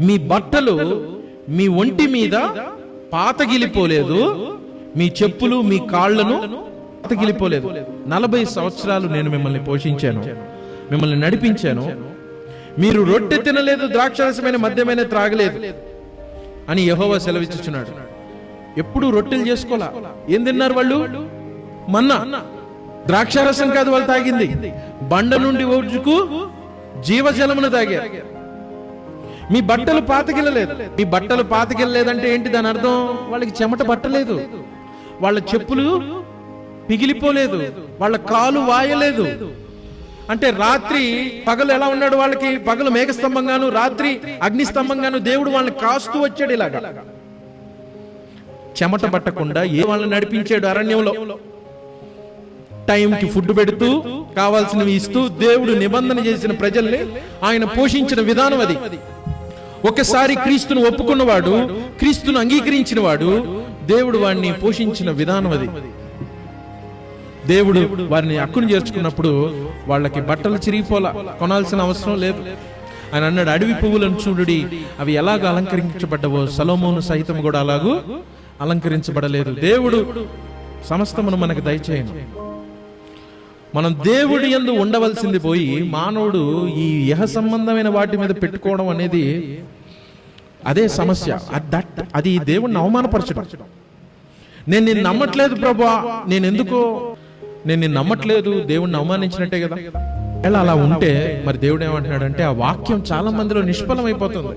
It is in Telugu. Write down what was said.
మీ బట్టలు మీ ఒంటి మీద పాతగిలిపోలేదు, మీ చెప్పులు మీ కాళ్లను పాతగిలిపోలేదు. 40 సంవత్సరాలు నేను మిమ్మల్ని పోషించాను, మిమ్మల్ని నడిపించాను. మీరు రొట్టె తినలేదు, ద్రాక్షరసమైన మద్యమైన త్రాగలేదు అని యెహోవా సెలవిచ్చుచున్నాడు. ఎప్పుడు రొట్టెలు చేసుకోలా. ఏం తిన్నారు వాళ్ళు? మన్నా. ద్రాక్షారసం కాదు వాళ్ళు తాగింది, బండ నుండి ఓడ్చుకు జీవజలమును తాగారు. మీ బట్టలు పాతగిల్లలేదు. మీ బట్టలు పాతగిల్లలేదంటే ఏంటి దాని అర్థం? వాళ్ళకి చెమట పట్టలేదు, వాళ్ళ చెప్పులు పిగిలిపోలేదు, వాళ్ళ కాలు వాయలేదు. అంటే రాత్రి పగలు ఎలా ఉన్నాడు వాళ్ళకి? పగలు మేఘస్తంభంగాను, రాత్రి అగ్నిస్తంభంగాను దేవుడు వాళ్ళని కాస్తూ వచ్చాడు. ఇలాగా చెమట పట్టకుండా వాళ్ళని నడిపించాడు అరణ్యంలో. టైంకి ఫుడ్ పెడుతూ, కావాల్సినవి ఇస్తూ, దేవుడు నిబంధన చేసిన ప్రజల్ని ఆయన పోషించిన విధానం అది. ఒకసారి క్రీస్తును ఒప్పుకున్నవాడు, క్రీస్తును అంగీకరించిన వాడు, దేవుడు వాడిని పోషించిన విధానం అది. దేవుడు వారిని హక్కును చేర్చుకున్నప్పుడు వాళ్ళకి బట్టలు చిరిగిపోలా, కొనాల్సిన అవసరం లేదు. ఆయన అన్నాడు, అడవి పువ్వులను చూడుడి, అవి ఎలాగ అలంకరించబడ్డవో సొలొమోను సైతం కూడా అలాగూ అలంకరించబడలేదు. దేవుడు సమస్తమును మనకు దయచేయను. మనం దేవుడి యందు ఉండవలసింది పోయి మానవుడు ఈ యహ సంబంధమైన వాటి మీద పెట్టుకోవడం అనేది అదే సమస్య. అది దేవుడిని అవమానపరచడం. నేను నిన్ను నమ్మట్లేదు ప్రభువా, నేను నిన్ను నమ్మట్లేదు, దేవుడిని అవమానించినట్టే కదా. ఎలా అలా ఉంటే మరి దేవుడు ఏమంటున్నాడంటే ఆ వాక్యం చాలా మందిలో నిష్ఫలం అయిపోతుంది.